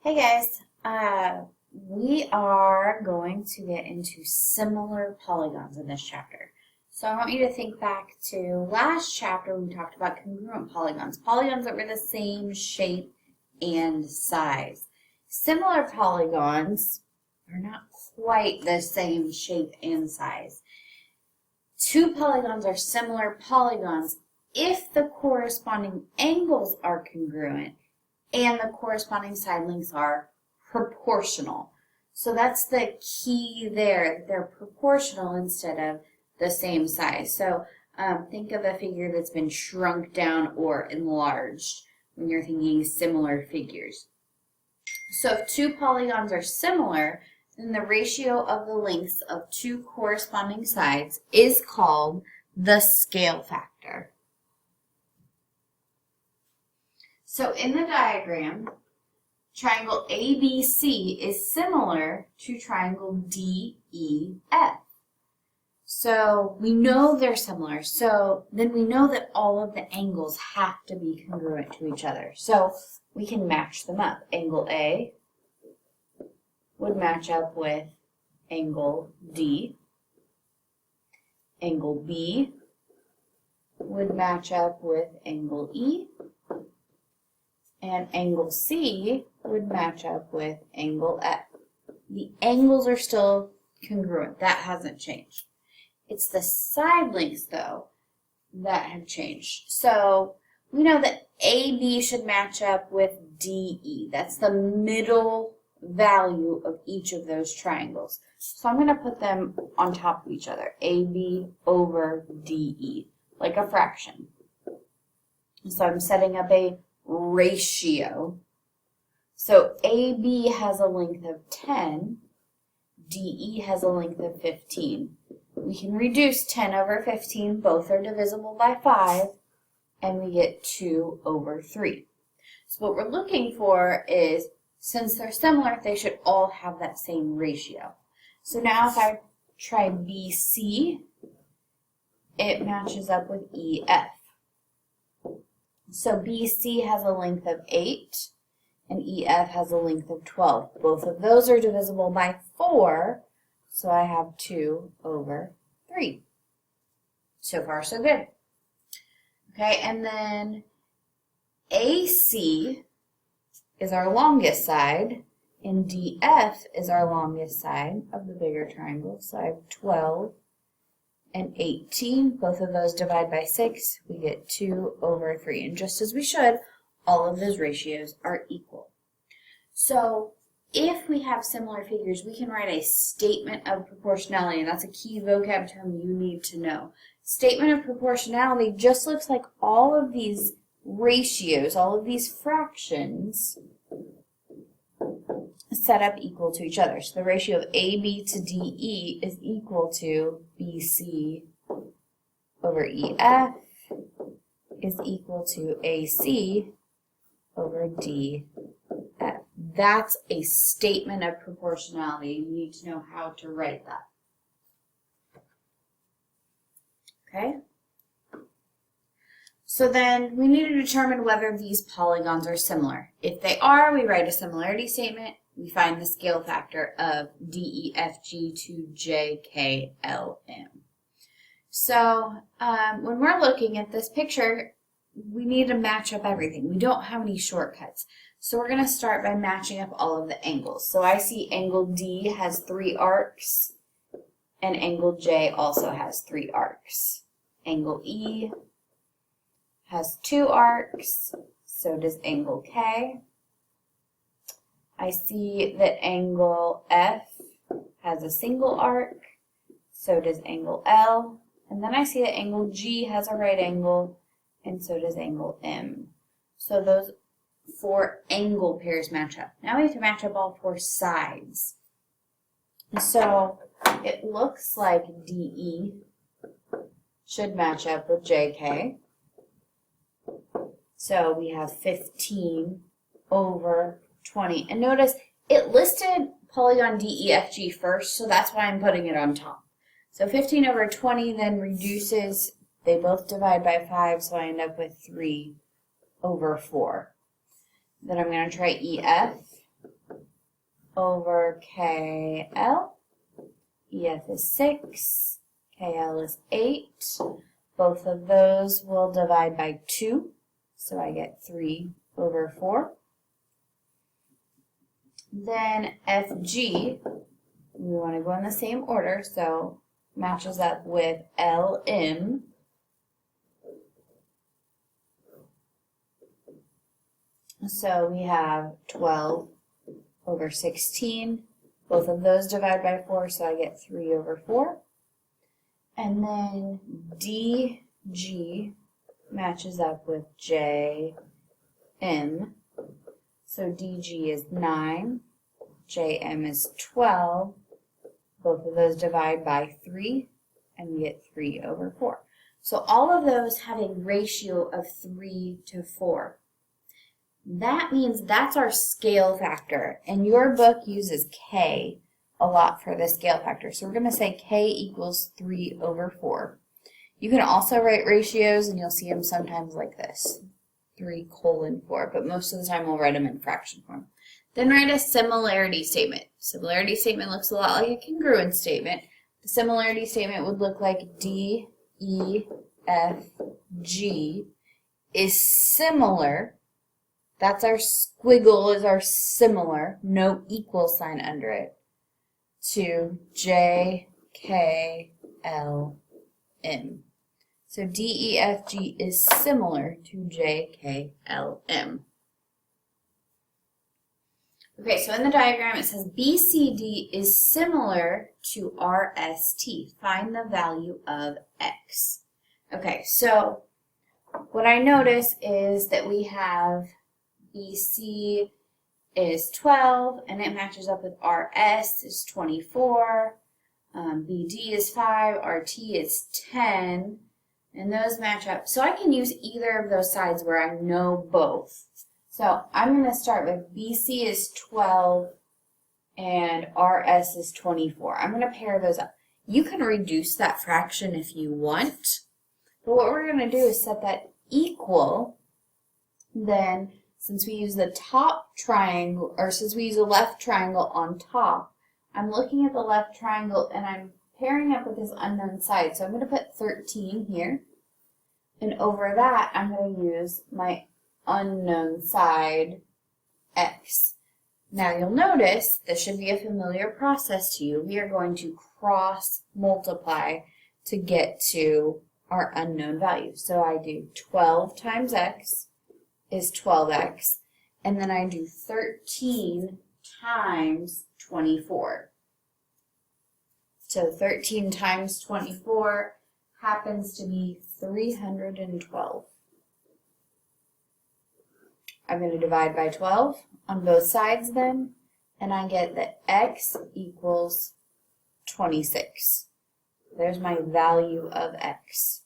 Hey guys, we are going to get into similar polygons in this chapter. So I want you to think back to last chapter we talked about congruent polygons, polygons that were the same shape and size. Similar polygons are not quite the same shape and size. Two polygons are similar polygons if the corresponding angles are congruent and the corresponding side lengths are proportional. So that's the key there. They're proportional instead of the same size. So think of a figure that's been shrunk down or enlarged when you're thinking similar figures. So if two polygons are similar, then the ratio of the lengths of two corresponding sides is called the scale factor. So in the diagram, triangle ABC is similar to triangle DEF. So we know they're similar. So then we know that all of the angles have to be congruent to each other. So we can match them up. Angle A would match up with angle D. Angle B would match up with angle E. And angle C would match up with angle F. The angles are still congruent. That hasn't changed. It's the side lengths, though, that have changed. So we know that AB should match up with DE. That's the middle value of each of those triangles. So I'm going to put them on top of each other. AB over DE, like a fraction. So I'm setting up a ratio. So AB has a length of 10, DE has a length of 15. We can reduce 10 over 15, both are divisible by 5, and we get 2 over 3. So what we're looking for is, since they're similar, they should all have that same ratio. So now if I try BC, it matches up with EF. So BC has a length of 8, and EF has a length of 12. Both of those are divisible by 4, so I have 2 over 3. So far, so good. Okay, and then AC is our longest side, and DF is our longest side of the bigger triangle. So I have 12 and 18. Both of those divide by 6. We get 2 over 3. And just as we should, all of those ratios are equal. So if we have similar figures, we can write a statement of proportionality, and that's a key vocab term you need to know. Statement of proportionality just looks like all of these ratios, all of these fractions set up equal to each other. So the ratio of AB to DE is equal to BC over EF is equal to AC over DF. That's a statement of proportionality. You need to know how to write that. Okay? So then we need to determine whether these polygons are similar. If they are, we write a similarity statement. We find the scale factor of DEFG to JKLM. So when we're looking at this picture, we need to match up everything. We don't have any shortcuts. So we're going to start by matching up all of the angles. So I see angle D has 3 arcs, and angle J also has 3 arcs. Angle E has 2 arcs, so does angle K. I see that angle F has a single arc, so does angle L. And then I see that angle G has a right angle, and so does angle M. So those 4 angle pairs match up. Now we have to match up all 4 sides. So it looks like DE should match up with JK. So we have 15 over 20. And notice it listed polygon DEFG first, so that's why I'm putting it on top. So 15 over 20 then reduces, they both divide by 5, so I end up with 3 over 4. Then I'm going to try EF. over KL. EF is 6. KL is 8. Both of those will divide by 2. So I get 3 over 4. Then FG, we want to go in the same order, so matches up with LM. So we have 12 over 16. Both of those divide by 4, so I get 3 over 4. And then DG matches up with JM. So DG is 9, JM is 12. Both of those divide by 3, and we get 3 over 4. So all of those have a ratio of 3 to 4. That means that's our scale factor, and your book uses K a lot for the scale factor. So we're going to say K equals 3 over 4. You can also write ratios, and you'll see them sometimes like this, 3:4, but most of the time we'll write them in fraction form. Then write a similarity statement. Similarity statement looks a lot like a congruence statement. The similarity statement would look like D, E, F, G is similar. That's our squiggle, is our similar, no equal sign under it, to J, K, L, M. So D, E, F, G is similar to J, K, L, M. Okay, so in the diagram it says BCD is similar to RST. Find the value of X. Okay, so what I notice is that we have BC is 12, and it matches up with RS is 24. BD is 5, RT is 10, and those match up. So I can use either of those sides where I know both. So I'm going to start with BC is 12 and RS is 24. I'm going to pair those up. You can reduce that fraction if you want, but what we're going to do is set that equal. Then, since we use the top triangle, or since we use a left triangle on top, I'm looking at the left triangle and I'm pairing up with this unknown side. So I'm going to put 13 here. And over that, I'm going to use my unknown side, X. Now you'll notice, this should be a familiar process to you. We are going to cross multiply to get to our unknown value. So I do 12 times X is 12X, and then I do 13 times 24. So 13 times 24 happens to be 312. I'm going to divide by 12 on both sides then, and I get that X equals 26. There's my value of X.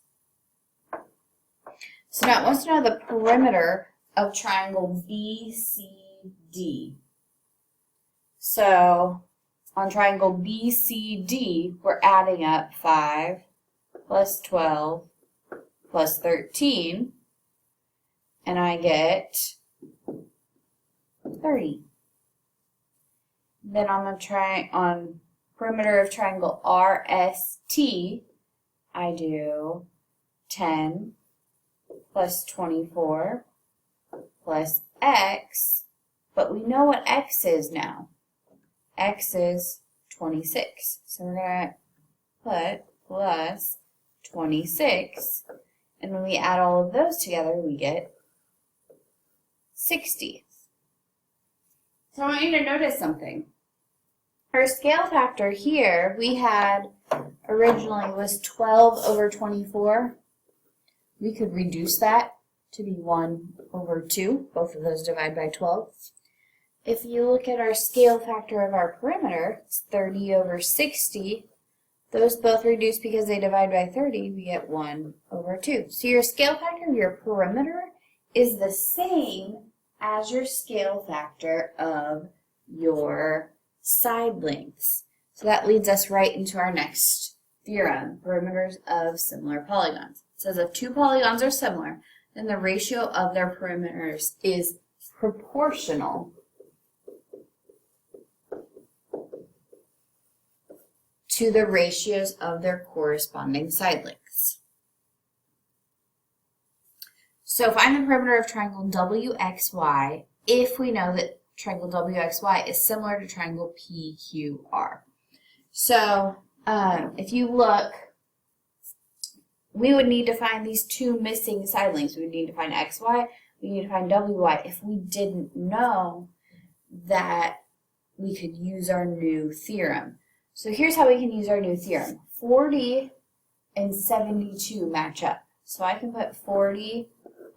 So now it wants to know the perimeter of triangle BCD. So on triangle BCD, we're adding up 5 plus 12 plus 13, and I get 30. Then on the perimeter of triangle RST, I do 10 plus 24 plus X, but we know what X is now. X is 26. So we're going to put plus 26, and when we add all of those together, we get 60. So I want you to notice something. Our scale factor here, we had originally was 12 over 24. We could reduce that to be 1 over 2. Both of those divide by 12. If you look at our scale factor of our perimeter, it's 30 over 60. Those both reduce because they divide by 30. We get 1 over 2. So your scale factor of your perimeter is the same as your scale factor of your side lengths. So that leads us right into our next theorem, perimeters of similar polygons. It says if two polygons are similar, then the ratio of their perimeters is proportional to the ratios of their corresponding side lengths. So find the perimeter of triangle WXY if we know that triangle WXY is similar to triangle PQR. So if you look, we would need to find these two missing side lengths. We would need to find XY, we need to find WY if we didn't know that we could use our new theorem. So here's how we can use our new theorem. 40 and 72 match up. So I can put 40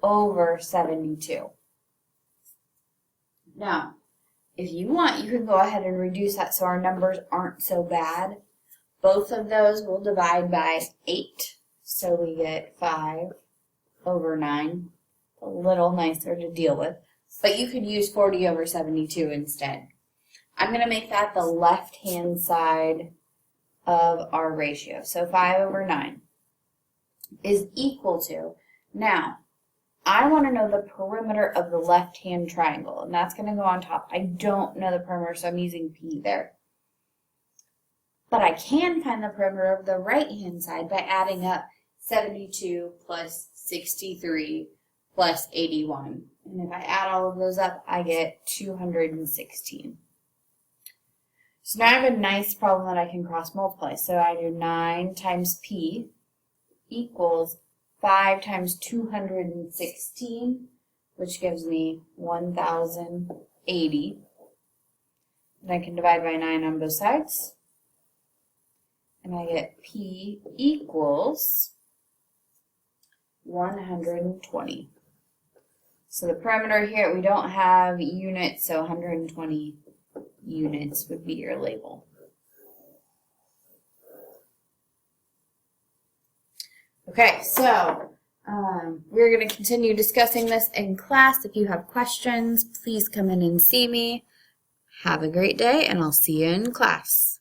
over 72. Now, if you want, you can go ahead and reduce that so our numbers aren't so bad. Both of those will divide by 8. So we get 5 over 9. A little nicer to deal with. But you could use 40 over 72 instead. I'm going to make that the left-hand side of our ratio. So 5 over 9 is equal to, now, I want to know the perimeter of the left-hand triangle, and that's going to go on top. I don't know the perimeter, so I'm using P there. But I can find the perimeter of the right-hand side by adding up 72 plus 63 plus 81. And if I add all of those up, I get 216. So now I have a nice problem that I can cross multiply. So I do 9 times P equals 5 times 216, which gives me 1,080. And I can divide by 9 on both sides. And I get P equals 120. So the perimeter here, we don't have units, so 120 units would be your label. Okay, so we're going to continue discussing this in class. If you have questions, please come in and see me. Have a great day, and I'll see you in class.